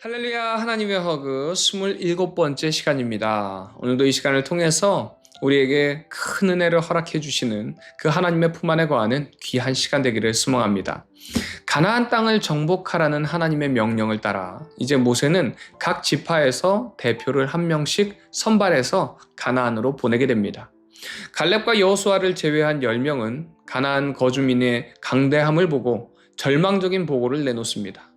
할렐루야, 하나님의 허그 27번째 시간입니다. 오늘도 이 시간을 통해서 우리에게 큰 은혜를 허락해 주시는 그 하나님의 품 안에 거하는 귀한 시간 되기를 소망합니다. 가나안 땅을 정복하라는 하나님의 명령을 따라 이제 모세는 각 지파에서 대표를 한 명씩 선발해서 가나안으로 보내게 됩니다. 갈렙과 여호수아를 제외한 10명은 가나안 거주민의 강대함을 보고 절망적인 보고를 내놓습니다.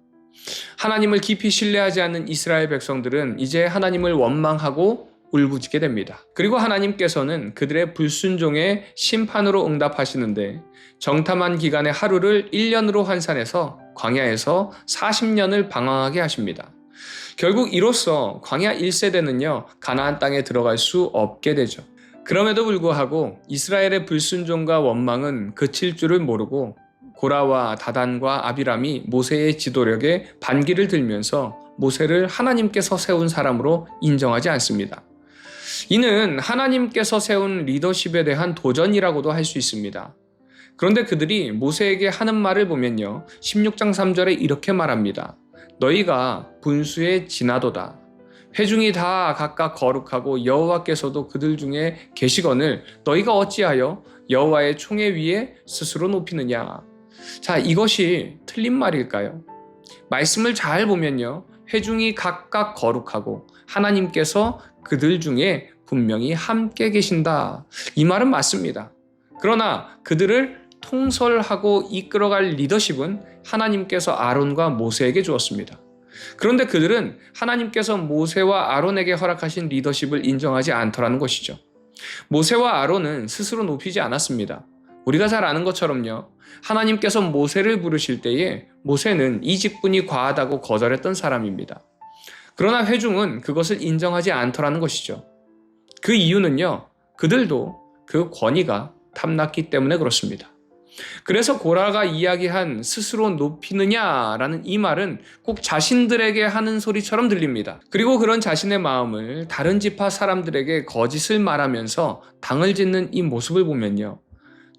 하나님을 깊이 신뢰하지 않는 이스라엘 백성들은 이제 하나님을 원망하고 울부짖게 됩니다. 그리고 하나님께서는 그들의 불순종의 심판으로 응답하시는데 정탐한 기간의 하루를 1년으로 환산해서 광야에서 40년을 방황하게 하십니다. 결국 이로써 광야 1세대는요, 가나안 땅에 들어갈 수 없게 되죠. 그럼에도 불구하고 이스라엘의 불순종과 원망은 그칠 줄을 모르고 고라와 다단과 아비람이 모세의 지도력에 반기를 들면서 모세를 하나님께서 세운 사람으로 인정하지 않습니다. 이는 하나님께서 세운 리더십에 대한 도전이라고도 할 수 있습니다. 그런데 그들이 모세에게 하는 말을 보면요, 16장 3절에 이렇게 말합니다. 너희가 분수에 지나도다. 회중이 다 각각 거룩하고 여호와께서도 그들 중에 계시거늘 너희가 어찌하여 여호와의 총회 위에 스스로 높이느냐. 자, 이것이 틀린 말일까요? 말씀을 잘 보면요, 회중이 각각 거룩하고 하나님께서 그들 중에 분명히 함께 계신다. 이 말은 맞습니다. 그러나 그들을 통솔하고 이끌어갈 리더십은 하나님께서 아론과 모세에게 주었습니다. 그런데 그들은 하나님께서 모세와 아론에게 허락하신 리더십을 인정하지 않더라는 것이죠. 모세와 아론은 스스로 높이지 않았습니다. 우리가 잘 아는 것처럼요, 하나님께서 모세를 부르실 때에 모세는 이 직분이 과하다고 거절했던 사람입니다. 그러나 회중은 그것을 인정하지 않더라는 것이죠. 그 이유는요, 그들도 그 권위가 탐났기 때문에 그렇습니다. 그래서 고라가 이야기한 스스로 높이느냐라는 이 말은 꼭 자신들에게 하는 소리처럼 들립니다. 그리고 그런 자신의 마음을 다른 지파 사람들에게 거짓을 말하면서 당을 짓는 이 모습을 보면요,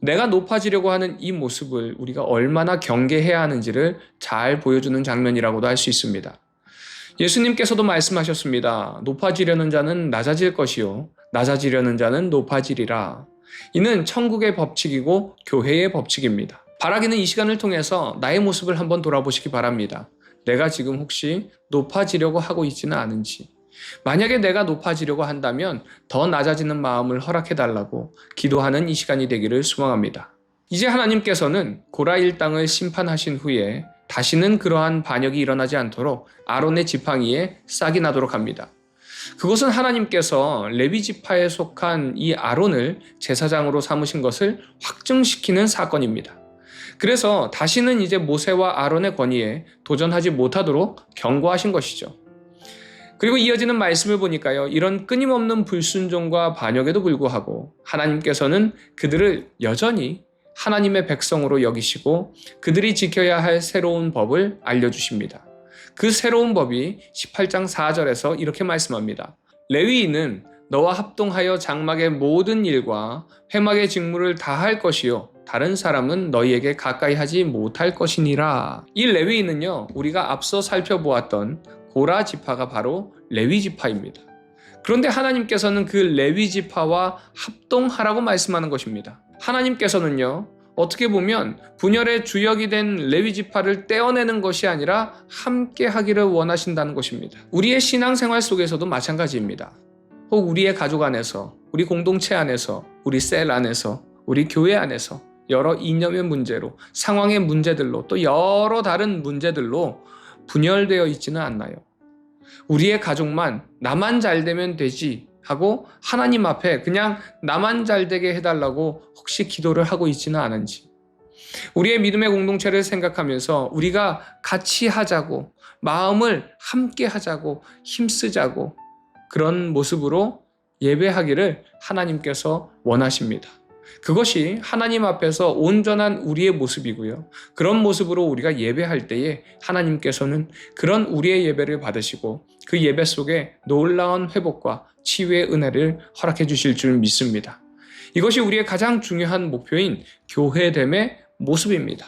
내가 높아지려고 하는 이 모습을 우리가 얼마나 경계해야 하는지를 잘 보여주는 장면이라고도 할 수 있습니다. 예수님께서도 말씀하셨습니다. 높아지려는 자는 낮아질 것이요 낮아지려는 자는 높아지리라. 이는 천국의 법칙이고 교회의 법칙입니다. 바라기는 이 시간을 통해서 나의 모습을 한번 돌아보시기 바랍니다. 내가 지금 혹시 높아지려고 하고 있지는 않은지, 만약에 내가 높아지려고 한다면 더 낮아지는 마음을 허락해달라고 기도하는 이 시간이 되기를 소망합니다. 이제 하나님께서는 고라 일당을 심판하신 후에 다시는 그러한 반역이 일어나지 않도록 아론의 지팡이에 싹이 나도록 합니다. 그것은 하나님께서 레위 지파에 속한 이 아론을 제사장으로 삼으신 것을 확증시키는 사건입니다. 그래서 다시는 이제 모세와 아론의 권위에 도전하지 못하도록 경고하신 것이죠. 그리고 이어지는 말씀을 보니까요, 이런 끊임없는 불순종과 반역에도 불구하고 하나님께서는 그들을 여전히 하나님의 백성으로 여기시고 그들이 지켜야 할 새로운 법을 알려주십니다. 그 새로운 법이 18장 4절에서 이렇게 말씀합니다. 레위인은 너와 합동하여 장막의 모든 일과 회막의 직무를 다 할 것이요 다른 사람은 너희에게 가까이 하지 못할 것이니라. 이 레위인은요, 우리가 앞서 살펴보았던 고라 지파가 바로 레위 지파입니다. 그런데 하나님께서는 그 레위 지파와 합동하라고 말씀하는 것입니다. 하나님께서는요, 어떻게 보면 분열의 주역이 된 레위 지파를 떼어내는 것이 아니라 함께 하기를 원하신다는 것입니다. 우리의 신앙생활 속에서도 마찬가지입니다. 혹 우리의 가족 안에서, 우리 공동체 안에서, 우리 셀 안에서, 우리 교회 안에서 여러 이념의 문제로, 상황의 문제들로, 또 여러 다른 문제들로 분열되어 있지는 않나요? 우리의 가족만 나만 잘 되면 되지 하고 하나님 앞에 그냥 나만 잘 되게 해달라고 혹시 기도를 하고 있지는 않은지, 우리의 믿음의 공동체를 생각하면서 우리가 같이 하자고, 마음을 함께 하자고, 힘쓰자고, 그런 모습으로 예배하기를 하나님께서 원하십니다. 그것이 하나님 앞에서 온전한 우리의 모습이고요. 그런 모습으로 우리가 예배할 때에 하나님께서는 그런 우리의 예배를 받으시고 그 예배 속에 놀라운 회복과 치유의 은혜를 허락해 주실 줄 믿습니다. 이것이 우리의 가장 중요한 목표인 교회됨의 모습입니다.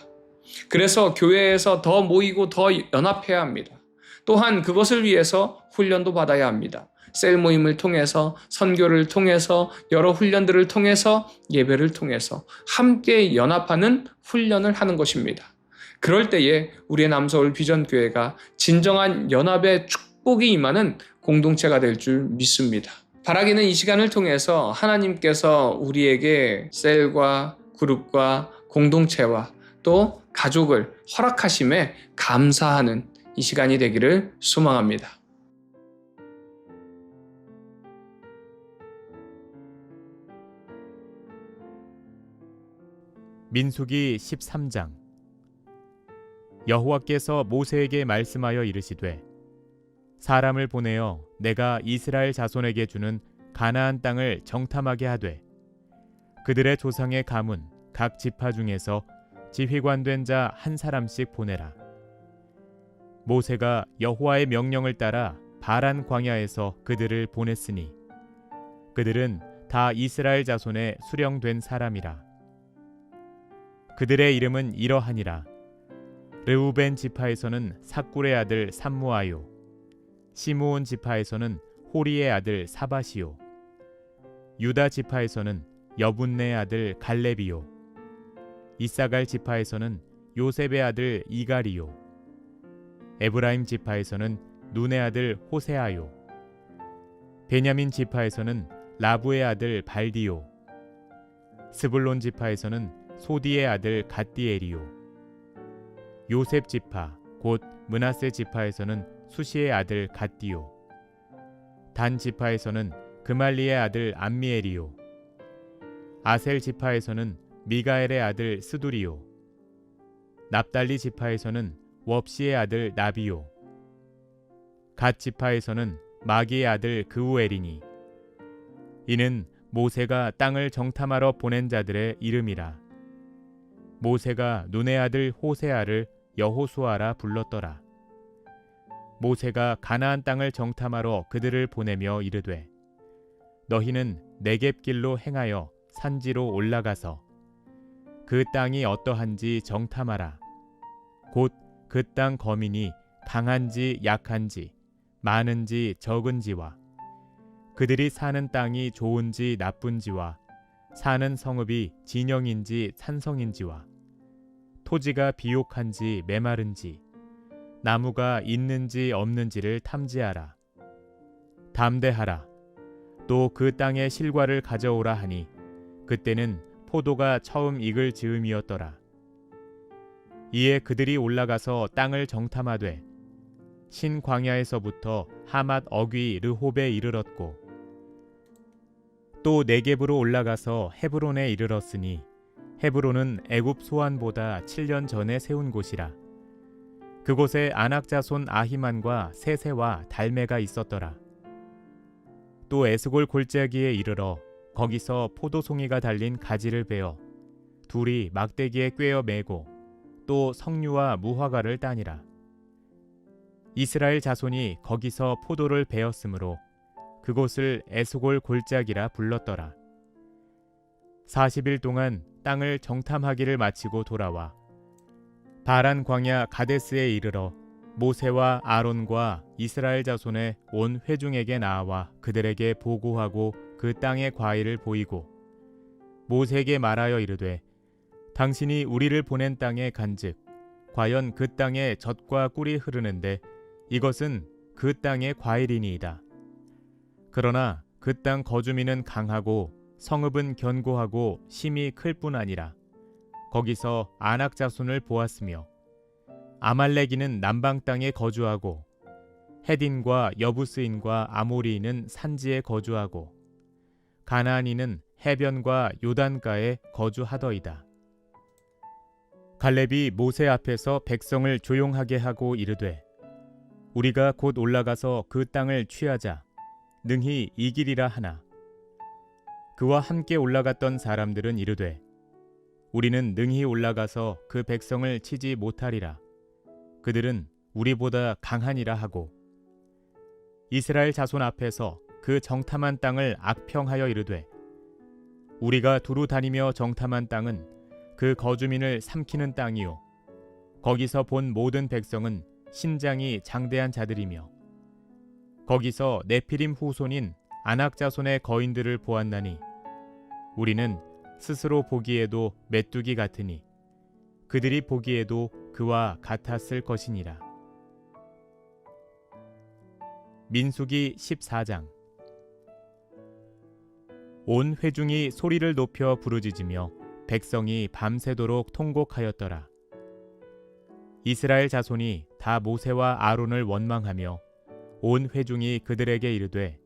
그래서 교회에서 더 모이고 더 연합해야 합니다. 또한 그것을 위해서 훈련도 받아야 합니다. 셀 모임을 통해서, 선교를 통해서, 여러 훈련들을 통해서, 예배를 통해서 함께 연합하는 훈련을 하는 것입니다. 그럴 때에 우리의 남서울 비전교회가 진정한 연합의 축복이 임하는 공동체가 될 줄 믿습니다. 바라기는 이 시간을 통해서 하나님께서 우리에게 셀과 그룹과 공동체와 또 가족을 허락하심에 감사하는 이 시간이 되기를 소망합니다. 민수기 13장. 여호와께서 모세에게 말씀하여 이르시되 사람을 보내어 내가 이스라엘 자손에게 주는 가나안 땅을 정탐하게 하되 그들의 조상의 가문 각 지파 중에서 지휘관된 자 한 사람씩 보내라. 모세가 여호와의 명령을 따라 바란 광야에서 그들을 보냈으니 그들은 다 이스라엘 자손의 수령된 사람이라. 그들의 이름은 이러하니라. 르우벤 지파에서는 삭굴의 아들 삼무아요. 시므온 지파에서는 호리의 아들 사바시요. 유다 지파에서는 여분네의 아들 갈렙이요. 이사갈 지파에서는 요셉의 아들 이갈이요. 에브라임 지파에서는 눈의 아들 호세아요. 베냐민 지파에서는 라부의 아들 발디요. 스불론 지파에서는 소디의 아들 갓디엘이요. 요셉 지파 곧 므낫세 지파에서는 수시의 아들 갓디요. 단 지파에서는 그말리의 아들 암미엘이요. 아셀 지파에서는 미가엘의 아들 스두리요. 납달리 지파에서는 웁시의 아들 나비요. 갓 지파에서는 마기의 아들 그우엘이니 이는 모세가 땅을 정탐하러 보낸 자들의 이름이라. 모세가 눈의 아들 호세아를 여호수아라 불렀더라. 모세가 가나안 땅을 정탐하러 그들을 보내며 이르되 너희는 네겝길로 행하여 산지로 올라가서 그 땅이 어떠한지 정탐하라. 곧 그 땅 거민이 강한지 약한지 많은지 적은지와 그들이 사는 땅이 좋은지 나쁜지와 사는 성읍이 진영인지 산성인지와 토지가 비옥한지 메마른지 나무가 있는지 없는지를 탐지하라. 담대하라. 또 그 땅의 실과를 가져오라 하니 그때는 포도가 처음 익을 즈음이었더라. 이에 그들이 올라가서 땅을 정탐하되 신광야에서부터 하맛 어귀 르홉에 이르렀고 또 네겝으로 올라가서 헤브론에 이르렀으니 헤브론은 애굽 소안보다 7년 전에 세운 곳이라. 그곳에 아낙 자손 아히만과 세세와 달메가 있었더라. 또 에스골 골짜기에 이르러 거기서 포도송이가 달린 가지를 베어 둘이 막대기에 꿰어 매고 또 석류와 무화과를 따니라. 이스라엘 자손이 거기서 포도를 베었으므로 그곳을 에스골 골짜기라 불렀더라. 40일 동안 땅을 정탐하기를 마치고 돌아와 바란 광야 가데스에 이르러 모세와 아론과 이스라엘 자손의 온 회중에게 나와 그들에게 보고하고 그 땅의 과일을 보이고 모세에게 말하여 이르되 당신이 우리를 보낸 땅에 간즉 과연 그 땅에 젖과 꿀이 흐르는데 이것은 그 땅의 과일이니이다. 그러나 그 땅 거주민은 강하고 성읍은 견고하고 심이 클 뿐 아니라 거기서 아낙 자손을 보았으며 아말렉이는 남방 땅에 거주하고 헤딘과 여부스인과 아모리인은 산지에 거주하고 가나안인은 해변과 요단가에 거주하더이다. 갈렙이 모세 앞에서 백성을 조용하게 하고 이르되 우리가 곧 올라가서 그 땅을 취하자 능히 이기리라 하나 그와 함께 올라갔던 사람들은 이르되 우리는 능히 올라가서 그 백성을 치지 못하리라. 그들은 우리보다 강하니라 하고 이스라엘 자손 앞에서 그 정탐한 땅을 악평하여 이르되 우리가 두루 다니며 정탐한 땅은 그 거주민을 삼키는 땅이요 거기서 본 모든 백성은 신장이 장대한 자들이며 거기서 네피림 후손인 아낙 자손의 거인들을 보았나니 우리는 스스로 보기에도 메뚜기 같으니 그들이 보기에도 그와 같았을 것이니라. 민수기 14장. 온 회중이 소리를 높여 부르짖으며 백성이 밤새도록 통곡하였더라. 이스라엘 자손이 다 모세와 아론을 원망하며 온 회중이 그들에게 이르되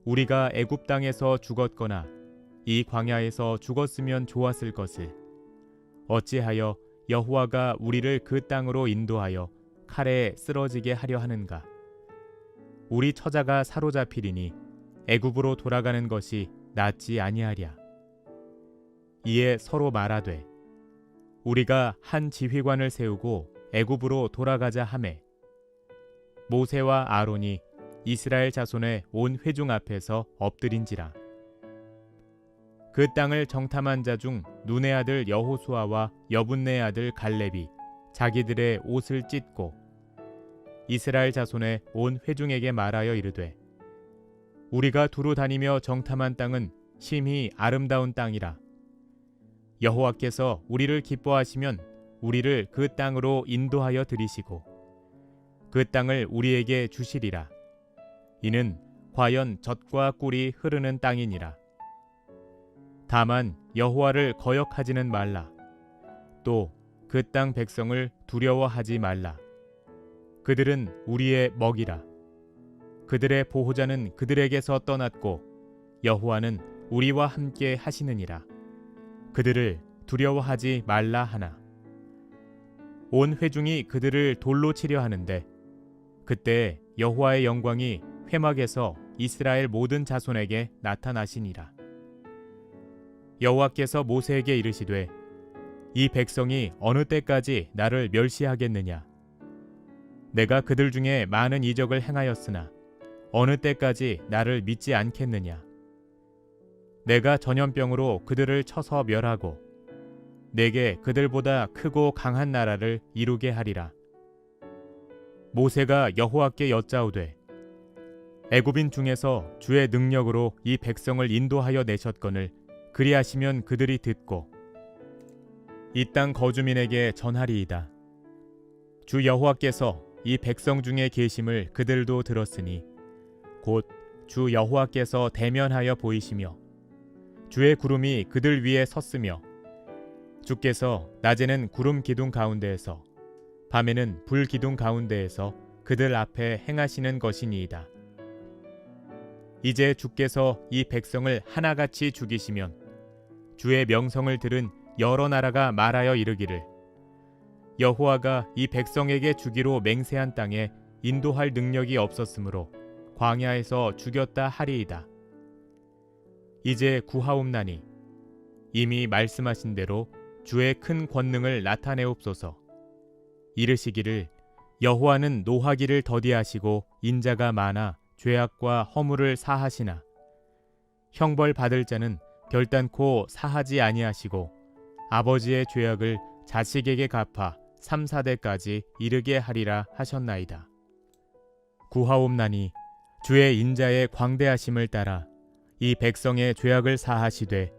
우리가 애굽 땅에서 죽었거나 이 광야에서 죽었으면 좋았을 것을 어찌하여 여호와가 우리를 그 땅으로 인도하여 칼에 쓰러지게 하려 하는가. 우리 처자가 사로잡히리니 애굽으로 돌아가는 것이 낫지 아니하랴. 이에 서로 말하되 우리가 한 지휘관을 세우고 애굽으로 돌아가자 하매 모세와 아론이 이스라엘 자손의 온 회중 앞에서 엎드린지라. 그 땅을 정탐한 자 중 눈의 아들 여호수아와 여분네의 아들 갈렙이 자기들의 옷을 찢고 이스라엘 자손의 온 회중에게 말하여 이르되 우리가 두루 다니며 정탐한 땅은 심히 아름다운 땅이라. 여호와께서 우리를 기뻐하시면 우리를 그 땅으로 인도하여 들이시고 그 땅을 우리에게 주시리라. 이는 과연 젖과 꿀이 흐르는 땅이니라. 다만 여호와를 거역하지는 말라. 또 그 땅 백성을 두려워하지 말라. 그들은 우리의 먹이라. 그들의 보호자는 그들에게서 떠났고 여호와는 우리와 함께 하시느니라. 그들을 두려워하지 말라 하나. 온 회중이 그들을 돌로 치려 하는데 그때 여호와의 영광이 회막에서 이스라엘 모든 자손에게 나타나시니라. 여호와께서 모세에게 이르시되 이 백성이 어느 때까지 나를 멸시하겠느냐. 내가 그들 중에 많은 이적을 행하였으나 어느 때까지 나를 믿지 않겠느냐. 내가 전염병으로 그들을 쳐서 멸하고 내게 그들보다 크고 강한 나라를 이루게 하리라. 모세가 여호와께 여짜오되 애굽인 중에서 주의 능력으로 이 백성을 인도하여 내셨거늘 그리하시면 그들이 듣고 이 땅 거주민에게 전하리이다. 주 여호와께서 이 백성 중에 계심을 그들도 들었으니 곧 주 여호와께서 대면하여 보이시며 주의 구름이 그들 위에 섰으며 주께서 낮에는 구름 기둥 가운데에서 밤에는 불 기둥 가운데에서 그들 앞에 행하시는 것이니이다. 이제 주께서 이 백성을 하나같이 죽이시면 주의 명성을 들은 여러 나라가 말하여 이르기를 여호와가 이 백성에게 주기로 맹세한 땅에 인도할 능력이 없었으므로 광야에서 죽였다 하리이다. 이제 구하옵나니 이미 말씀하신 대로 주의 큰 권능을 나타내옵소서. 이르시기를 여호와는 노하기를 더디하시고 인자가 많아 죄악과 허물을 사하시나 형벌 받을 자는 결단코 사하지 아니하시고 아버지의 죄악을 자식에게 갚아 3, 4대까지 이르게 하리라 하셨나이다. 구하옵나니 주의 인자의 광대하심을 따라 이 백성의 죄악을 사하시되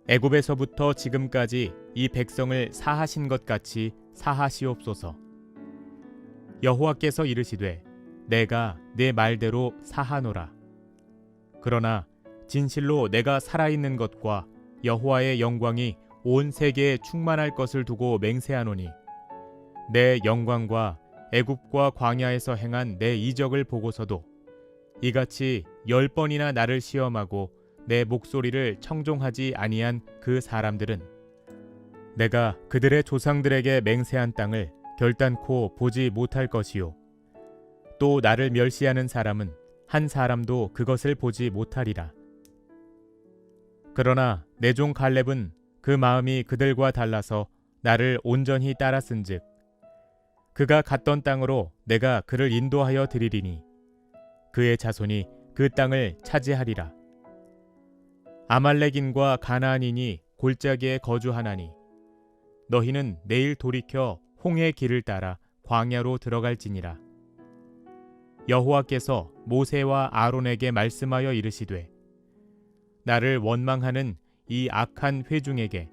애굽에서부터 지금까지 이 백성을 사하신 것 같이 사하시옵소서. 여호와께서 이르시되 내가 내 말대로 사하노라. 그러나 진실로 내가 살아있는 것과 여호와의 영광이 온 세계에 충만할 것을 두고 맹세하노니 내 영광과 애굽과 광야에서 행한 내 이적을 보고서도 이같이 10번이나 나를 시험하고 내 목소리를 청종하지 아니한 그 사람들은 내가 그들의 조상들에게 맹세한 땅을 결단코 보지 못할 것이요 또 나를 멸시하는 사람은 한 사람도 그것을 보지 못하리라. 그러나 내 종 갈렙은 그 마음이 그들과 달라서 나를 온전히 따랐은즉 그가 갔던 땅으로 내가 그를 인도하여 드리리니 그의 자손이 그 땅을 차지하리라. 아말렉인과 가나안인이 골짜기에 거주하나니 너희는 내일 돌이켜 홍해 길을 따라 광야로 들어갈지니라. 여호와께서 모세와 아론에게 말씀하여 이르시되 나를 원망하는 이 악한 회중에게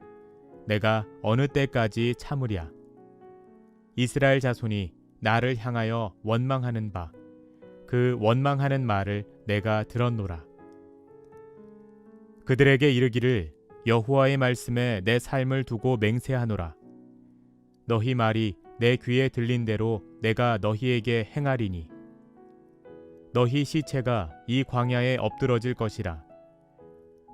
내가 어느 때까지 참으랴. 이스라엘 자손이 나를 향하여 원망하는 바 그 원망하는 말을 내가 들었노라. 그들에게 이르기를 여호와의 말씀에 내 삶을 두고 맹세하노라. 너희 말이 내 귀에 들린 대로 내가 너희에게 행하리니 너희 시체가 이 광야에 엎드러질 것이라.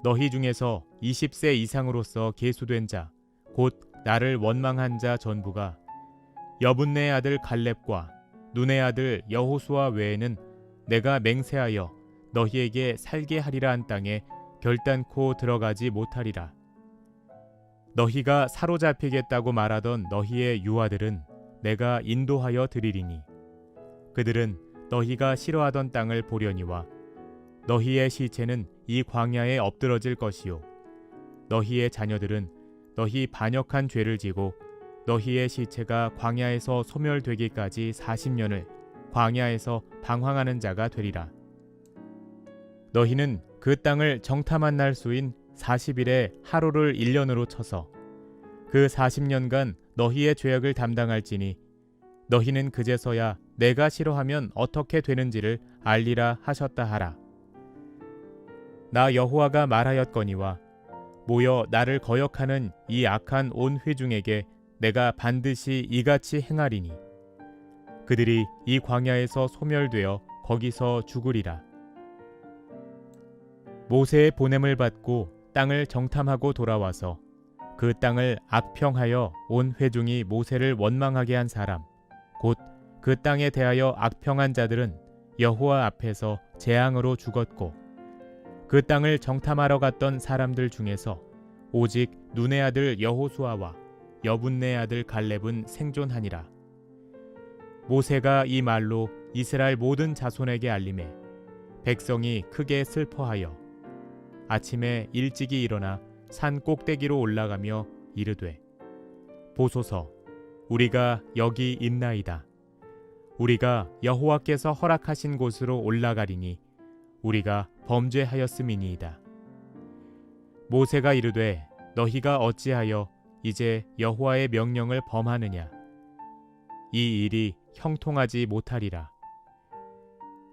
너희 중에서 20세 이상으로서 계수된 자 곧 나를 원망한 자 전부가 여분네 아들 갈렙과 눈의 아들 여호수아 외에는 내가 맹세하여 너희에게 살게 하리라 한 땅에 결단코 들어가지 못하리라. 너희가 사로잡히겠다고 말하던 너희의 유아들은 내가 인도하여 드리리니 그들은 너희가 싫어하던 땅을 보려니와 너희의 시체는 이 광야에 엎드러질 것이요 너희의 자녀들은 너희 반역한 죄를 지고 너희의 시체가 광야에서 소멸되기까지 40년을 광야에서 방황하는 자가 되리라. 너희는 그 땅을 정탐한 날 수인 40일에 하루를 1년으로 쳐서 그 40년간 너희의 죄악을 담당할지니 너희는 그제서야 내가 싫어하면 어떻게 되는지를 알리라 하셨다 하라. 나 여호와가 말하였거니와 모여 나를 거역하는 이 악한 온 회중에게 내가 반드시 이같이 행하리니 그들이 이 광야에서 소멸되어 거기서 죽으리라. 모세의 보냄을 받고 땅을 정탐하고 돌아와서 그 땅을 악평하여 온 회중이 모세를 원망하게 한 사람 곧 그 땅에 대하여 악평한 자들은 여호와 앞에서 재앙으로 죽었고 그 땅을 정탐하러 갔던 사람들 중에서 오직 눈의 아들 여호수아와 여분네 아들 갈렙은 생존하니라. 모세가 이 말로 이스라엘 모든 자손에게 알림해 백성이 크게 슬퍼하여 아침에 일찍이 일어나 산 꼭대기로 올라가며 이르되 보소서 우리가 여기 있나이다. 우리가 여호와께서 허락하신 곳으로 올라가리니 우리가 범죄하였음이니이다. 모세가 이르되 너희가 어찌하여 이제 여호와의 명령을 범하느냐. 이 일이 형통하지 못하리라.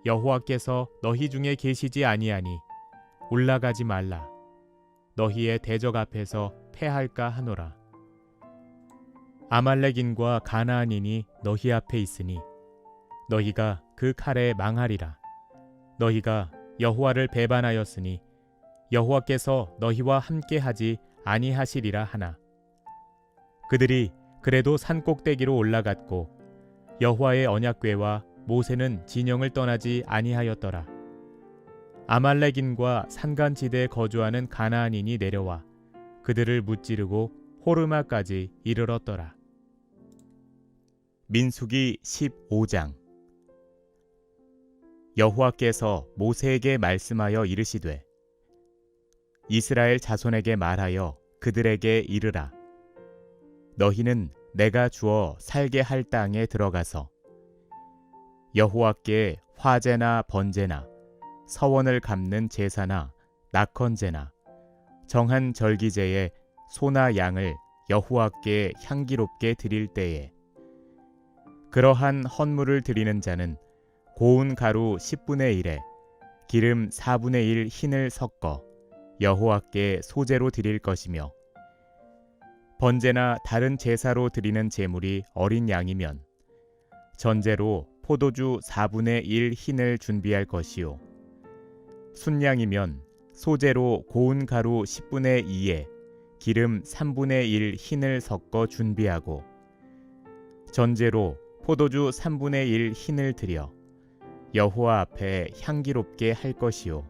여호와께서 너희 중에 계시지 아니하니 올라가지 말라. 너희의 대적 앞에서 패할까 하노라. 아말렉인과 가나안인이 너희 앞에 있으니 너희가 그 칼에 망하리라. 너희가 여호와를 배반하였으니 여호와께서 너희와 함께하지 아니하시리라 하나. 그들이 그래도 산 꼭대기로 올라갔고 여호와의 언약궤와 모세는 진영을 떠나지 아니하였더라. 아말렉인과 산간지대에 거주하는 가나안인이 내려와 그들을 무찌르고 호르마까지 이르렀더라. 민수기 15장. 여호와께서 모세에게 말씀하여 이르시되 이스라엘 자손에게 말하여 그들에게 이르라. 너희는 내가 주어 살게 할 땅에 들어가서 여호와께 화제나 번제나 서원을 갚는 제사나 낙헌제나 정한 절기제에 소나 양을 여호와께 향기롭게 드릴 때에 그러한 헌물을 드리는 자는 고운 가루 10분의 1에 기름 4분의 1 흰을 섞어 여호와께 소제로 드릴 것이며 번제나 다른 제사로 드리는 제물이 어린 양이면 전제로 포도주 4분의 1 흰을 준비할 것이요 순양이면 소제로 고운 가루 10분의 2에 기름 3분의 1 흰을 섞어 준비하고 전제로 포도주 3분의 1 흰을 드려 여호와 앞에 향기롭게 할 것이요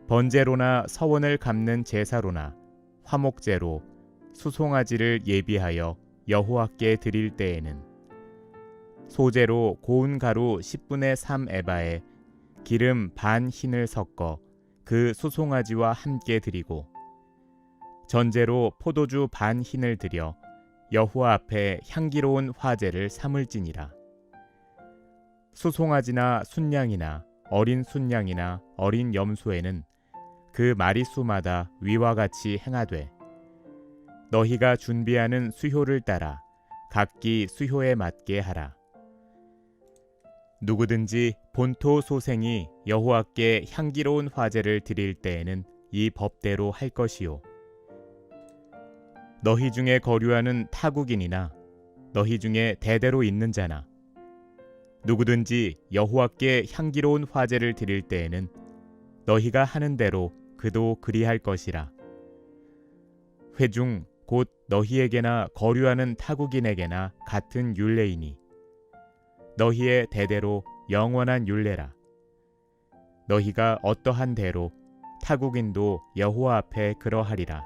번제로나 서원을 갚는 제사로나 화목제로 수송아지를 예비하여 여호와께 드릴 때에는 소제로 고운 가루 10분의 3 에바에 기름 반 흰을 섞어 그 수송아지와 함께 드리고 전제로 포도주 반 흰을 드려 여호와 앞에 향기로운 화제를 삼을지니라. 수송아지나 순양이나 어린 순양이나 어린 염소에는 그 마리수마다 위와 같이 행하되 너희가 준비하는 수효를 따라 각기 수효에 맞게 하라. 누구든지 본토 소생이 여호와께 향기로운 화제를 드릴 때에는 이 법대로 할 것이요. 너희 중에 거류하는 타국인이나 너희 중에 대대로 있는 자나 누구든지 여호와께 향기로운 화제를 드릴 때에는 너희가 하는 대로 그도 그리할 것이라. 회중 곧 너희에게나 거류하는 타국인에게나 같은 율례이니 너희의 대대로 영원한 율례라. 너희가 어떠한 대로 타국인도 여호와 앞에 그러하리라.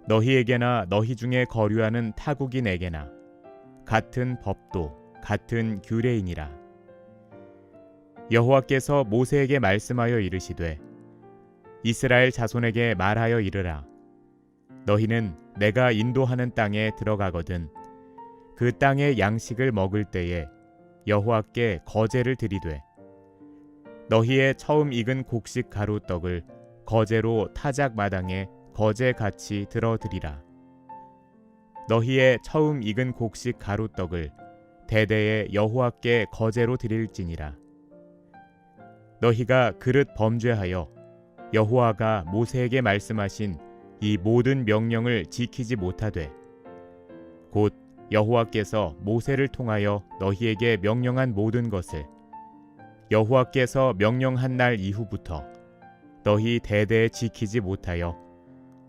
너희에게나 너희 중에 거류하는 타국인에게나 같은 법도 같은 규례이니라. 여호와께서 모세에게 말씀하여 이르시되 이스라엘 자손에게 말하여 이르라. 너희는 내가 인도하는 땅에 들어가거든 그 땅의 양식을 먹을 때에 여호와께 거제를 드리되 너희의 처음 익은 곡식 가루떡을 거제로 타작 마당에 거제같이 들어드리라. 너희의 처음 익은 곡식 가루떡을 대대에 여호와께 거제로 드릴지니라. 너희가 그릇 범죄하여 여호와가 모세에게 말씀하신 이 모든 명령을 지키지 못하되 곧 여호와께서 모세를 통하여 너희에게 명령한 모든 것을 여호와께서 명령한 날 이후부터 너희 대대에 지키지 못하여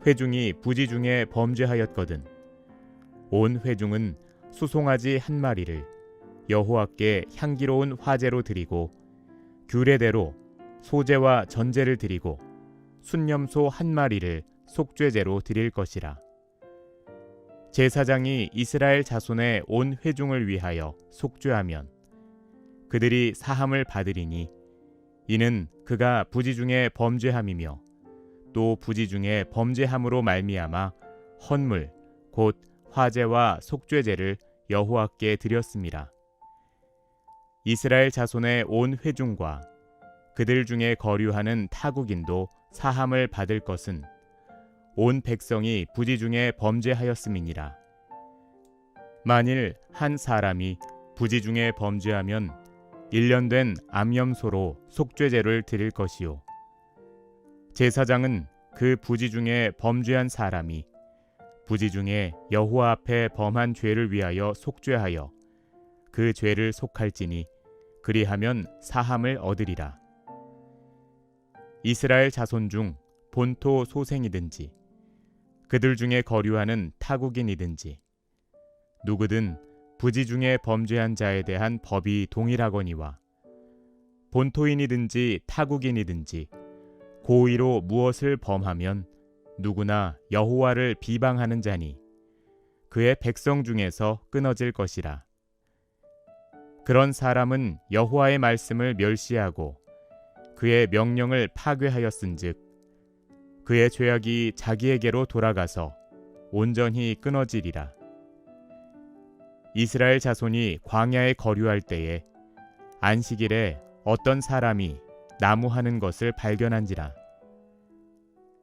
회중이 부지 중에 범죄하였거든 온 회중은 수송아지 한 마리를 여호와께 향기로운 화제로 드리고 규례대로 소제와 전제를 드리고 순염소 한 마리를 속죄제로 드릴 것이라. 제사장이 이스라엘 자손의 온 회중을 위하여 속죄하면 그들이 사함을 받으리니 이는 그가 부지 중에 범죄함이며 또 부지 중에 범죄함으로 말미암아 헌물 곧 화제와 속죄제를 여호와께 드렸습니다. 이스라엘 자손의 온 회중과 그들 중에 거류하는 타국인도 사함을 받을 것은 온 백성이 부지 중에 범죄하였음이니라. 만일 한 사람이 부지 중에 범죄하면 1년 된 암염소로 속죄제를 드릴 것이요. 제사장은 그 부지 중에 범죄한 사람이 부지 중에 여호와 앞에 범한 죄를 위하여 속죄하여 그 죄를 속할지니 그리하면 사함을 얻으리라. 이스라엘 자손 중 본토 소생이든지 그들 중에 거류하는 타국인이든지 누구든 부지 중에 범죄한 자에 대한 법이 동일하거니와 본토인이든지 타국인이든지 고의로 무엇을 범하면 누구나 여호와를 비방하는 자니 그의 백성 중에서 끊어질 것이라. 그런 사람은 여호와의 말씀을 멸시하고 그의 명령을 파괴하였은즉 그의 죄악이 자기에게로 돌아가서 온전히 끊어지리라. 이스라엘 자손이 광야에 거류할 때에 안식일에 어떤 사람이 나무하는 것을 발견한지라.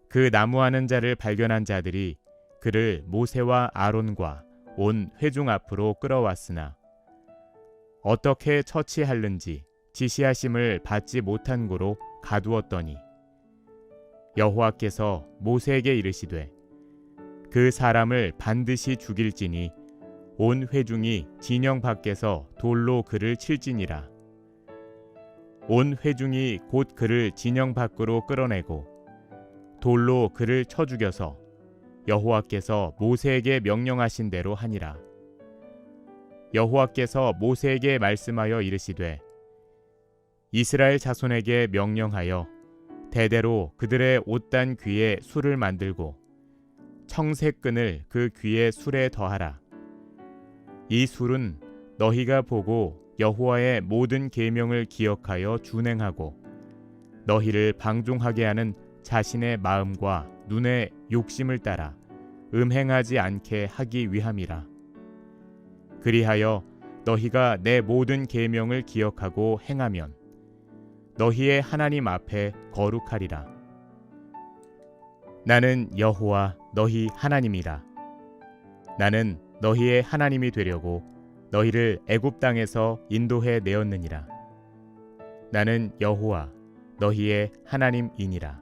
그 나무하는 자를 발견한 자들이 그를 모세와 아론과 온 회중 앞으로 끌어왔으나 어떻게 처치할는지 지시하심을 받지 못한 고로 가두었더니 여호와께서 모세에게 이르시되 그 사람을 반드시 죽일지니 온 회중이 진영 밖에서 돌로 그를 칠지니라. 온 회중이 곧 그를 진영 밖으로 끌어내고 돌로 그를 쳐 죽여서 여호와께서 모세에게 명령하신 대로 하니라. 여호와께서 모세에게 말씀하여 이르시되 이스라엘 자손에게 명령하여 대대로 그들의 옷단 귀에 술을 만들고 청색끈을 그 귀에 술에 더하라. 이 술은 너희가 보고 여호와의 모든 계명을 기억하여 준행하고 너희를 방종하게 하는 자신의 마음과 눈의 욕심을 따라 음행하지 않게 하기 위함이라. 그리하여 너희가 내 모든 계명을 기억하고 행하면 너희의 하나님 앞에 거룩하리라. 나는 여호와 너희 하나님이라. 나는 너희의 하나님이 되려고 너희를 애굽 땅에서 인도해 내었느니라. 나는 여호와 너희의 하나님이니라.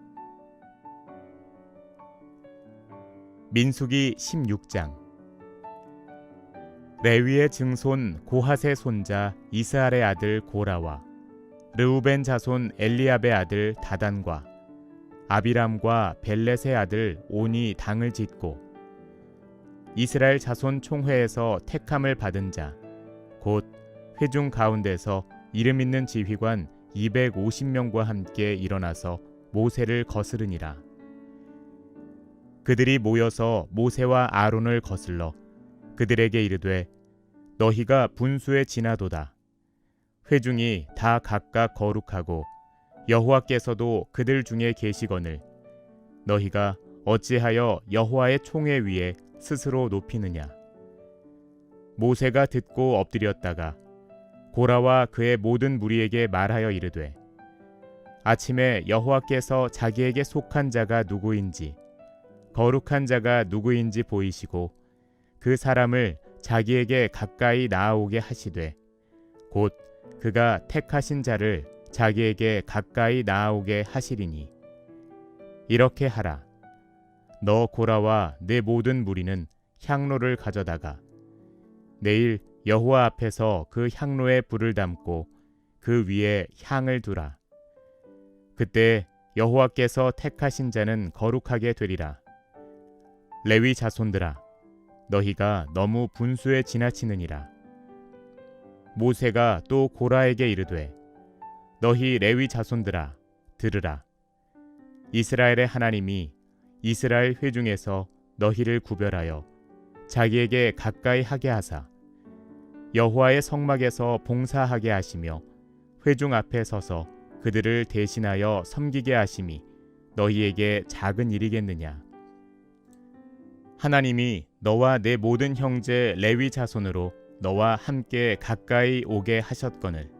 민수기 16장. 레위의 증손 고핫의 손자 이스할의 아들 고라와 르우벤 자손 엘리압의 아들 다단과 아비람과 벨렛의 아들 온이 당을 짓고 이스라엘 자손 총회에서 택함을 받은 자 곧 회중 가운데서 이름 있는 지휘관 250명과 함께 일어나서 모세를 거스르니라. 그들이 모여서 모세와 아론을 거슬러 그들에게 이르되 너희가 분수에 지나도다. 회중이 다 각각 거룩하고 여호와께서도 그들 중에 계시거늘 너희가 어찌하여 여호와의 총회 위에 스스로 높이느냐. 모세가 듣고 엎드렸다가 고라와 그의 모든 무리에게 말하여 이르되 아침에 여호와께서 자기에게 속한 자가 누구인지 거룩한 자가 누구인지 보이시고 그 사람을 자기에게 가까이 나아오게 하시되 곧 그가 택하신 자를 자기에게 가까이 나아오게 하시리니 이렇게 하라. 너 고라와 내 모든 무리는 향로를 가져다가 내일 여호와 앞에서 그 향로에 불을 담고 그 위에 향을 두라. 그때 여호와께서 택하신 자는 거룩하게 되리라. 레위 자손들아, 너희가 너무 분수에 지나치느니라. 모세가 또 고라에게 이르되 너희 레위 자손들아 들으라. 이스라엘의 하나님이 이스라엘 회중에서 너희를 구별하여 자기에게 가까이 하게 하사 여호와의 성막에서 봉사하게 하시며 회중 앞에 서서 그들을 대신하여 섬기게 하심이 너희에게 작은 일이겠느냐. 하나님이 너와 내 모든 형제 레위 자손으로 너와 함께 가까이 오게 하셨거늘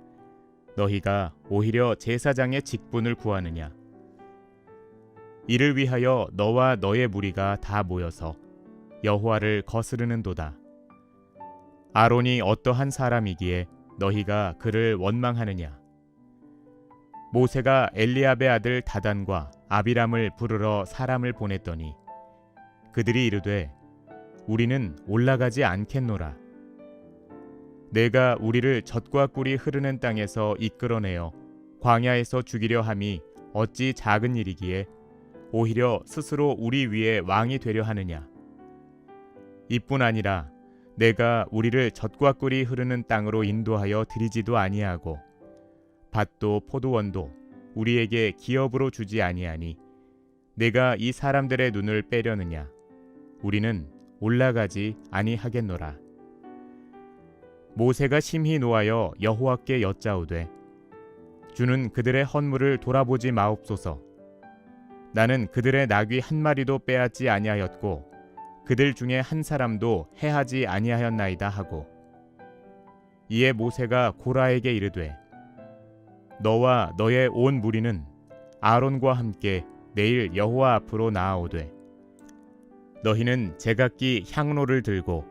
너희가 오히려 제사장의 직분을 구하느냐. 이를 위하여 너와 너의 무리가 다 모여서 여호와를 거스르는도다. 아론이 어떠한 사람이기에 너희가 그를 원망하느냐. 모세가 엘리압의 아들 다단과 아비람을 부르러 사람을 보냈더니 그들이 이르되 우리는 올라가지 않겠노라. 내가 우리를 젖과 꿀이 흐르는 땅에서 이끌어내어 광야에서 죽이려 함이 어찌 작은 일이기에 오히려 스스로 우리 위에 왕이 되려 하느냐. 이뿐 아니라 내가 우리를 젖과 꿀이 흐르는 땅으로 인도하여 드리지도 아니하고 밭도 포도원도 우리에게 기업으로 주지 아니하니 내가 이 사람들의 눈을 빼려느냐. 우리는 올라가지 아니하겠노라. 모세가 심히 노하여 여호와께 여짜오되 주는 그들의 헌물을 돌아보지 마옵소서. 나는 그들의 나귀 한 마리도 빼앗지 아니하였고 그들 중에 한 사람도 해하지 아니하였나이다 하고 이에 모세가 고라에게 이르되 너와 너의 온 무리는 아론과 함께 내일 여호와 앞으로 나아오되 너희는 제각기 향로를 들고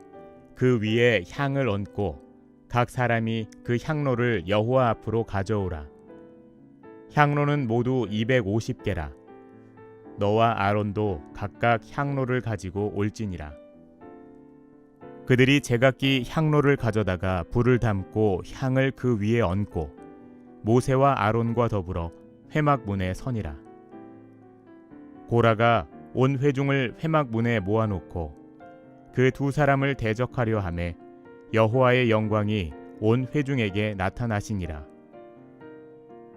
그 위에 향을 얹고 각 사람이 그 향로를 여호와 앞으로 가져오라. 향로는 모두 250개라. 너와 아론도 각각 향로를 가지고 올지니라. 그들이 제각기 향로를 가져다가 불을 담고 향을 그 위에 얹고 모세와 아론과 더불어 회막문에 서니라. 고라가 온 회중을 회막문에 모아놓고 그 두 사람을 대적하려 하매 여호와의 영광이 온 회중에게 나타나시니라.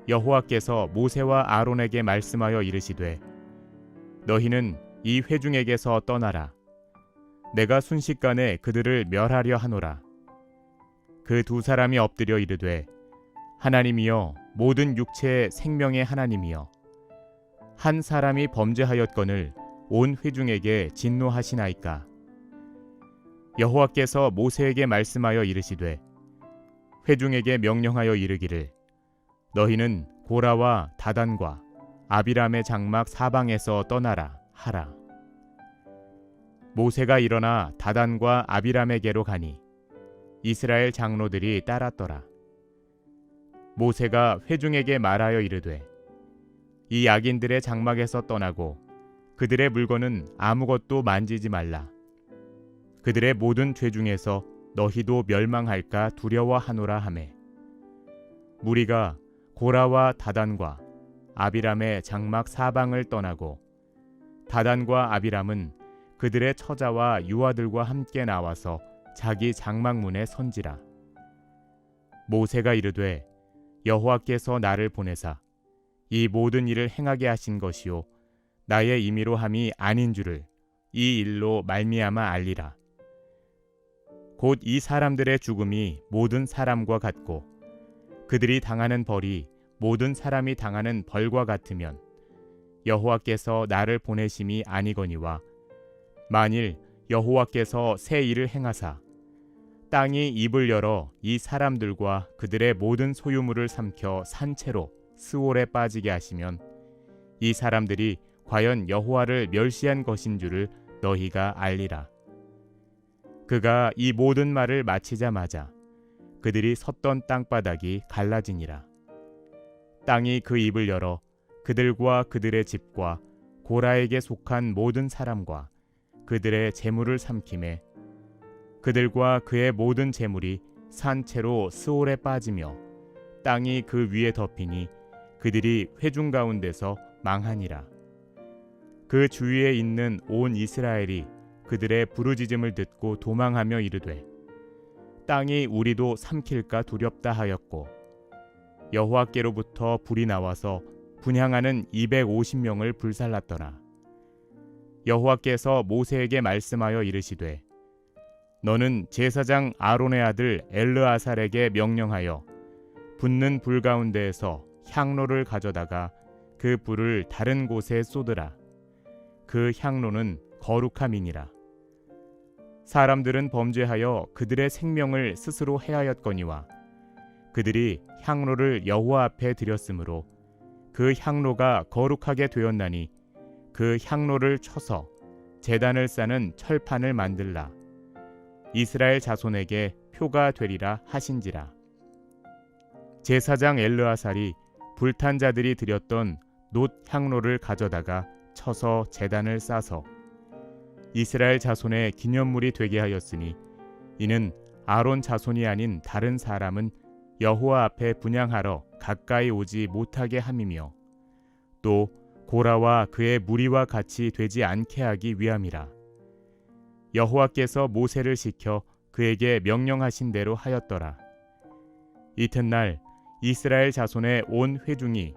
여호와께서 모세와 아론에게 말씀하여 이르시되 너희는 이 회중에게서 떠나라. 내가 순식간에 그들을 멸하려 하노라. 그 두 사람이 엎드려 이르되 하나님이여 모든 육체의 생명의 하나님이여 한 사람이 범죄하였거늘 온 회중에게 진노하시나이까? 여호와께서 모세에게 말씀하여 이르시되 회중에게 명령하여 이르기를 너희는 고라와 다단과 아비람의 장막 사방에서 떠나라 하라. 모세가 일어나 다단과 아비람에게로 가니 이스라엘 장로들이 따랐더라. 모세가 회중에게 말하여 이르되 이 악인들의 장막에서 떠나고 그들의 물건은 아무것도 만지지 말라. 그들의 모든 죄 중에서 너희도 멸망할까 두려워하노라 하매 무리가 고라와 다단과 아비람의 장막 사방을 떠나고 다단과 아비람은 그들의 처자와 유아들과 함께 나와서 자기 장막문에 선지라. 모세가 이르되 여호와께서 나를 보내사 이 모든 일을 행하게 하신 것이요 나의 임의로 함이 아닌 줄을 이 일로 말미암아 알리라. 곧 이 사람들의 죽음이 모든 사람과 같고 그들이 당하는 벌이 모든 사람이 당하는 벌과 같으면 여호와께서 나를 보내심이 아니거니와 만일 여호와께서 새 일을 행하사 땅이 입을 열어 이 사람들과 그들의 모든 소유물을 삼켜 산채로 스올에 빠지게 하시면 이 사람들이 과연 여호와를 멸시한 것인 줄을 너희가 알리라. 그가 이 모든 말을 마치자마자 그들이 섰던 땅바닥이 갈라지니라. 땅이 그 입을 열어 그들과 그들의 집과 고라에게 속한 모든 사람과 그들의 재물을 삼키매 그들과 그의 모든 재물이 산채로 스올에 빠지며 땅이 그 위에 덮이니 그들이 회중 가운데서 망하니라. 그 주위에 있는 온 이스라엘이 그들의 부르짖음을 듣고 도망하며 이르되 땅이 우리도 삼킬까 두렵다 하였고 여호와께로부터 불이 나와서 분향하는 250명을 불살랐더라. 여호와께서 모세에게 말씀하여 이르시되 너는 제사장 아론의 아들 엘르아살에게 명령하여 붙는 불 가운데에서 향로를 가져다가 그 불을 다른 곳에 쏟으라. 그 향로는 거룩함이니라. 사람들은 범죄하여 그들의 생명을 스스로 해하였거니와 그들이 향로를 여호와 앞에 드렸으므로 그 향로가 거룩하게 되었나니 그 향로를 쳐서 제단을 싸는 철판을 만들라. 이스라엘 자손에게 표가 되리라 하신지라. 제사장 엘르아살이 불탄 자들이 드렸던 놋 향로를 가져다가 쳐서 제단을 싸서 이스라엘 자손의 기념물이 되게 하였으니 이는 아론 자손이 아닌 다른 사람은 여호와 앞에 분향하러 가까이 오지 못하게 함이며 또 고라와 그의 무리와 같이 되지 않게 하기 위함이라. 여호와께서 모세를 시켜 그에게 명령하신 대로 하였더라. 이튿날 이스라엘 자손의 온 회중이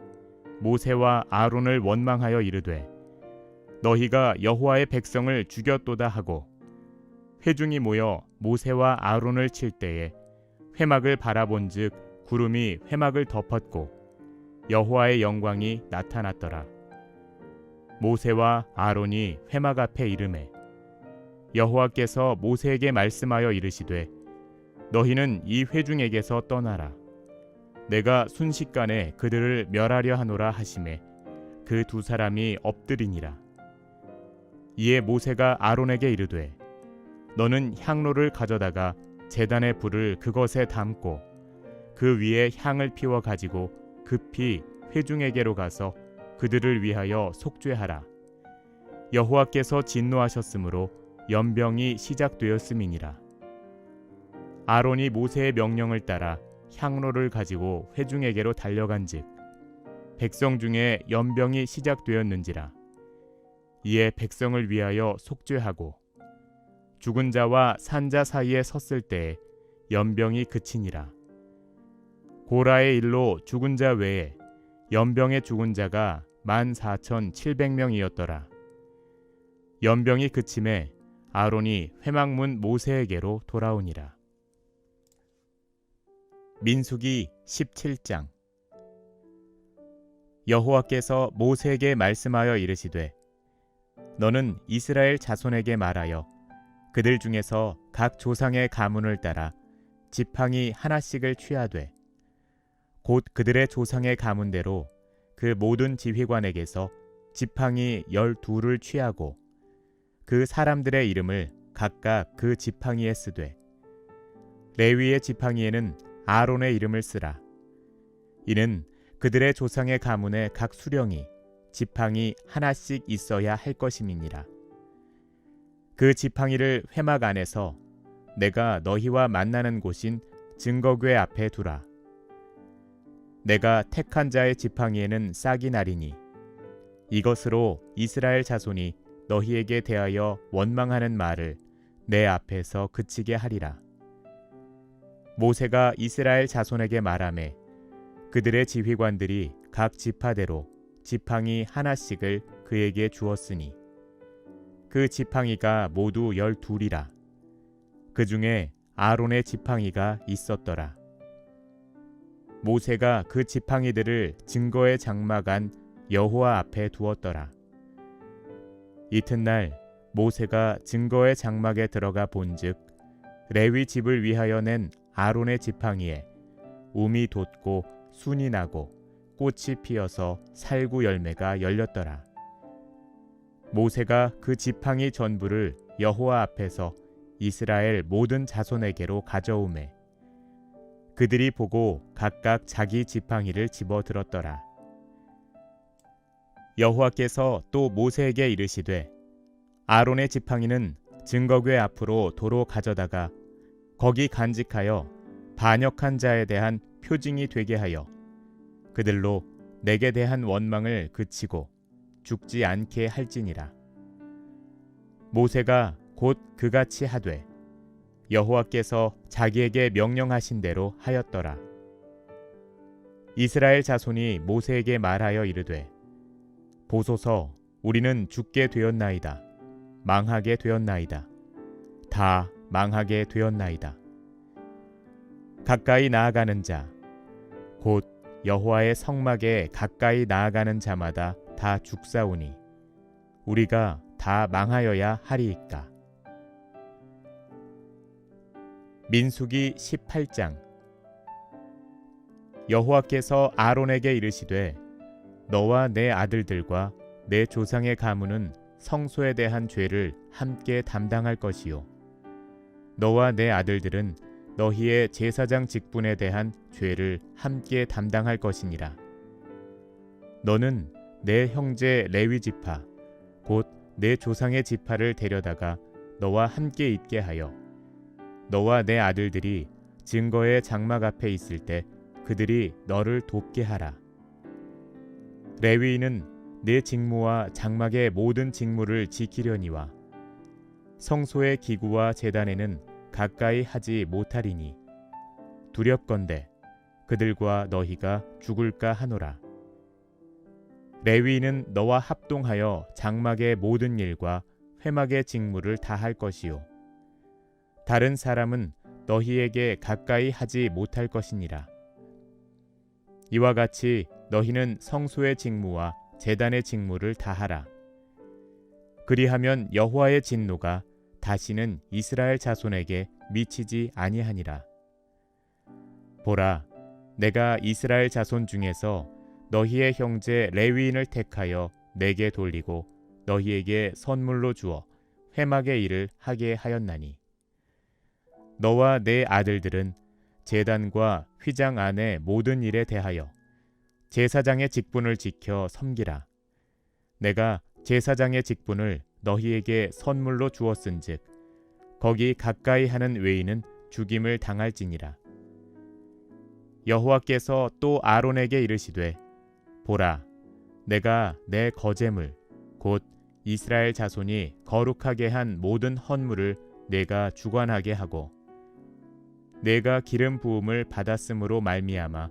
모세와 아론을 원망하여 이르되 너희가 여호와의 백성을 죽였도다 하고 회중이 모여 모세와 아론을 칠 때에 회막을 바라본즉 구름이 회막을 덮었고 여호와의 영광이 나타났더라. 모세와 아론이 회막 앞에 이르매 여호와께서 모세에게 말씀하여 이르시되 너희는 이 회중에게서 떠나라. 내가 순식간에 그들을 멸하려 하노라 하시매 그 두 사람이 엎드리니라. 이에 모세가 아론에게 이르되 너는 향로를 가져다가 제단의 불을 그것에 담고 그 위에 향을 피워 가지고 급히 회중에게로 가서 그들을 위하여 속죄하라. 여호와께서 진노하셨으므로 연병이 시작되었음이니라. 아론이 모세의 명령을 따라 향로를 가지고 회중에게로 달려간즉 백성 중에 연병이 시작되었는지라. 이에 백성을 위하여 속죄하고 죽은 자와 산 자 사이에 섰을 때에 연병이 그치니라. 고라의 일로 죽은 자 외에 연병에 죽은 자가 14,700명이었더라. 연병이 그침에 아론이 회막문 모세에게로 돌아오니라. 민수기 17장. 여호와께서 모세에게 말씀하여 이르시되 너는 이스라엘 자손에게 말하여 그들 중에서 각 조상의 가문을 따라 지팡이 하나씩을 취하되 곧 그들의 조상의 가문대로 그 모든 지휘관에게서 지팡이 12를 취하고 그 사람들의 이름을 각각 그 지팡이에 쓰되 레위의 지팡이에는 아론의 이름을 쓰라. 이는 그들의 조상의 가문의 각 수령이 지팡이 하나씩 있어야 할 것임이니라. 그 지팡이를 회막 안에서 내가 너희와 만나는 곳인 증거궤 앞에 두라. 내가 택한 자의 지팡이에는 싹이 나리니 이것으로 이스라엘 자손이 너희에게 대하여 원망하는 말을 내 앞에서 그치게 하리라. 모세가 이스라엘 자손에게 말하매 그들의 지휘관들이 각 지파대로 지팡이 하나씩을 그에게 주었으니 그 지팡이가 모두 12이라. 그 중에 아론의 지팡이가 있었더라. 모세가 그 지팡이들을 증거의 장막 안 여호와 앞에 두었더라. 이튿날 모세가 증거의 장막에 들어가 본즉 레위 집을 위하여 낸 아론의 지팡이에 움이 돋고 순이 나고 꽃이 피어서 살구 열매가 열렸더라. 모세가 그 지팡이 전부를 여호와 앞에서 이스라엘 모든 자손에게로 가져오매 그들이 보고 각각 자기 지팡이를 집어들었더라. 여호와께서 또 모세에게 이르시되 아론의 지팡이는 증거궤 앞으로 도로 가져다가 거기 간직하여 반역한 자에 대한 표징이 되게 하여 그들로 내게 대한 원망을 그치고 죽지 않게 할지니라. 모세가 곧 그같이 하되 여호와께서 자기에게 명령하신 대로 하였더라. 이스라엘 자손이 모세에게 말하여 이르되 보소서 우리는 죽게 되었나이다. 망하게 되었나이다. 다 망하게 되었나이다. 가까이 나아가는 자 곧 여호와의 성막에 가까이 나아가는 자마다 다 죽사오니 우리가 다 망하여야 하리이까. 민수기 18장. 여호와께서 아론에게 이르시되 너와 내 아들들과 내 조상의 가문은 성소에 대한 죄를 함께 담당할 것이요 너와 내 아들들은 너희의 제사장 직분에 대한 죄를 함께 담당할 것이니라. 너는 내 형제 레위 지파 곧 내 조상의 지파를 데려다가 너와 함께 있게 하여 너와 내 아들들이 증거의 장막 앞에 있을 때 그들이 너를 돕게 하라. 레위인은 내 직무와 장막의 모든 직무를 지키려니와 성소의 기구와 제단에는 가까이 하지 못하리니 두렵건대 그들과 너희가 죽을까 하노라. 레위인은 너와 합동하여 장막의 모든 일과 회막의 직무를 다 할 것이요 다른 사람은 너희에게 가까이 하지 못할 것이니라. 이와 같이 너희는 성소의 직무와 제단의 직무를 다 하라. 그리하면 여호와의 진노가 다시는 이스라엘 자손에게 미치지 아니하니라. 보라, 내가 이스라엘 자손 중에서 너희의 형제 레위인을 택하여 내게 돌리고 너희에게 선물로 주어 회막의 일을 하게 하였나니 너와 내 아들들은 제단과 휘장 안의 모든 일에 대하여 제사장의 직분을 지켜 섬기라. 내가 제사장의 직분을 너희에게 선물로 주었은즉 거기 가까이 하는 외인은 죽임을 당할지니라. 여호와께서 또 아론에게 이르시되 보라, 내가 내 거제물 곧 이스라엘 자손이 거룩하게 한 모든 헌물을 내가 주관하게 하고 내가 기름 부음을 받았으므로 말미암아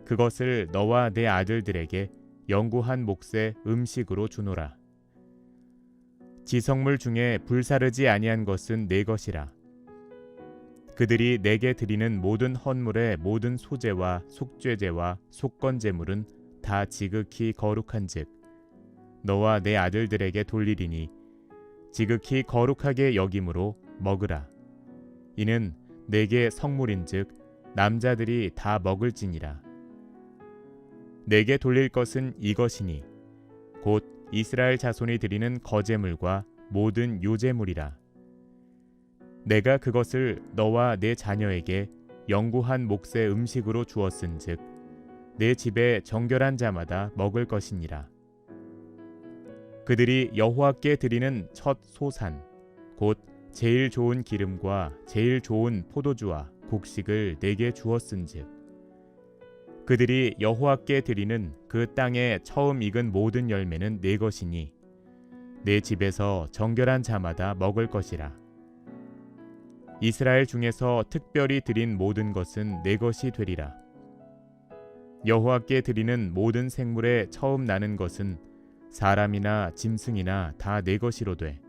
그것을 너와 내 아들들에게 영구한 몫의 음식으로 주노라. 지성물 중에 불사르지 아니한 것은 내 것이라. 그들이 내게 드리는 모든 헌물의 모든 소제와 속죄제와 속건제물은 다 지극히 거룩한즉 너와 내 아들들에게 돌리리니 지극히 거룩하게 여김으로 먹으라. 이는 내게 성물인즉 남자들이 다 먹을지니라. 내게 돌릴 것은 이것이니 곧 이스라엘 자손이 드리는 거제물과 모든 요제물이라. 내가 그것을 너와 내 자녀에게 영구한 몫의 음식으로 주었은즉 내 집에 정결한 자마다 먹을 것이니라. 그들이 여호와께 드리는 첫 소산 곧 제일 좋은 기름과 제일 좋은 포도주와 곡식을 내게 주었은즉 그들이 여호와께 드리는 그 땅에 처음 익은 모든 열매는 내 것이니 내 집에서 정결한 자마다 먹을 것이라. 이스라엘 중에서 특별히 드린 모든 것은 내 것이 되리라. 여호와께 드리는 모든 생물에 처음 나는 것은 사람이나 짐승이나 다 내 것이로되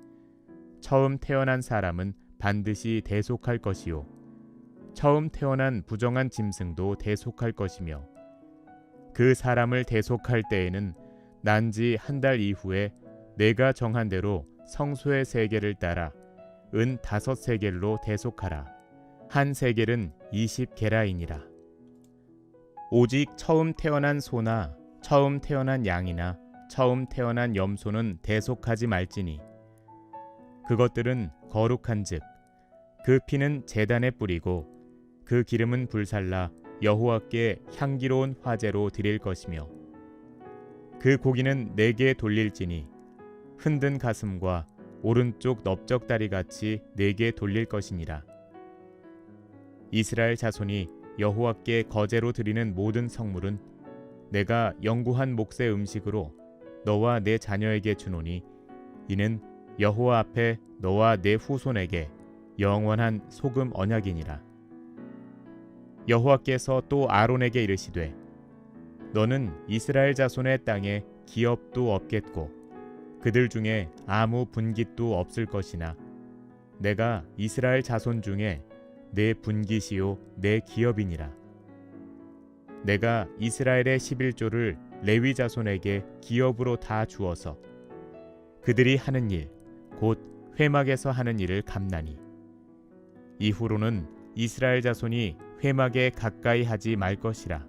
처음 태어난 사람은 반드시 대속할 것이요 처음 태어난 부정한 짐승도 대속할 것이며 그 사람을 대속할 때에는 난 지 한 달 이후에 내가 정한 대로 성소의 세겔을 따라 은 5세겔로 대속하라. 한 세겔은 20게라이니라. 오직 처음 태어난 소나 처음 태어난 양이나 처음 태어난 염소는 대속하지 말지니 그것들은 거룩한즉 그 피는 제단에 뿌리고 그 기름은 불살라 여호와께 향기로운 화제로 드릴 것이며 그 고기는 내게 돌릴지니 흔든 가슴과 오른쪽 넓적다리 같이 내게 돌릴 것이니라. 이스라엘 자손이 여호와께 거제로 드리는 모든 성물은 내가 영구한 몫의 음식으로 너와 내 자녀에게 주노니 이는 여호와 앞에 너와 내 후손에게 영원한 소금 언약이니라. 여호와께서 또 아론에게 이르시되 너는 이스라엘 자손의 땅에 기업도 없겠고 그들 중에 아무 분깃도 없을 것이나 내가 이스라엘 자손 중에 내 분깃이요 내 기업이니라. 내가 이스라엘의 11조를 레위 자손에게 기업으로 다 주어서 그들이 하는 일 곧 회막에서 하는 일을 감나니 이후로는 이스라엘 자손이 회막에 가까이 하지 말 것이라.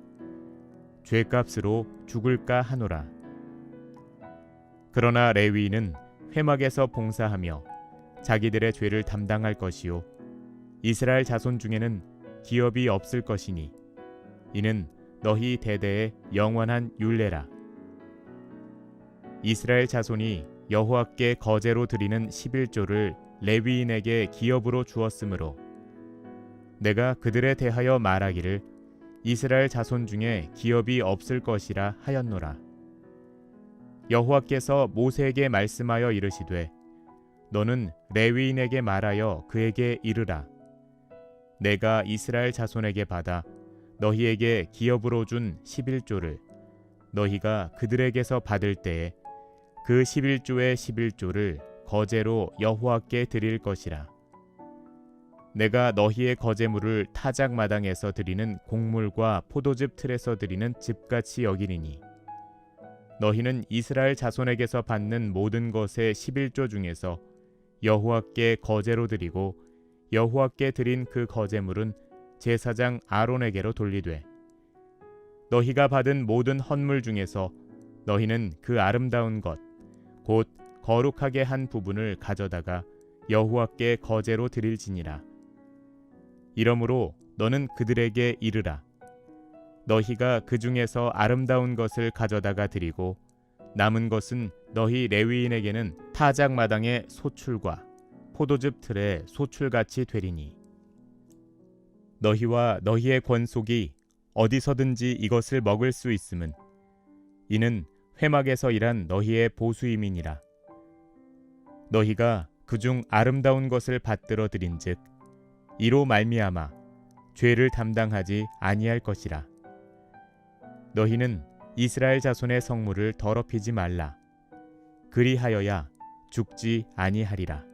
죄값으로 죽을까 하노라. 그러나 레위인은 회막에서 봉사하며 자기들의 죄를 담당할 것이요 이스라엘 자손 중에는 기업이 없을 것이니 이는 너희 대대의 영원한 율례라. 이스라엘 자손이 여호와께 거제로 드리는 11조를 레위인에게 기업으로 주었으므로 내가 그들에 대하여 말하기를 이스라엘 자손 중에 기업이 없을 것이라 하였노라. 여호와께서 모세에게 말씀하여 이르시되 너는 레위인에게 말하여 그에게 이르라. 내가 이스라엘 자손에게 받아 너희에게 기업으로 준 11조를 너희가 그들에게서 받을 때에 그 11조의 11조를 거제로 여호와께 드릴 것이라. 내가 너희의 거제물을 타작마당에서 드리는 곡물과 포도즙 틀에서 드리는 즙같이 여기리니 너희는 이스라엘 자손에게서 받는 모든 것의 11조 중에서 여호와께 거제로 드리고 여호와께 드린 그 거제물은 제사장 아론에게로 돌리되 너희가 받은 모든 헌물 중에서 너희는 그 아름다운 것 곧 거룩하게 한 부분을 가져다가 여호와께 거제로 드릴지니라. 이러므로 너는 그들에게 이르라. 너희가 그 중에서 아름다운 것을 가져다가 드리고 남은 것은 너희 레위인에게는 타작마당의 소출과 포도즙 틀의 소출같이 되리니 너희와 너희의 권속이 어디서든지 이것을 먹을 수 있음은 이는 회막에서 일한 너희의 보수임이니라. 너희가 그중 아름다운 것을 받들어 드린즉 이로 말미암아 죄를 담당하지 아니할 것이라. 너희는 이스라엘 자손의 성물을 더럽히지 말라. 그리하여야 죽지 아니하리라.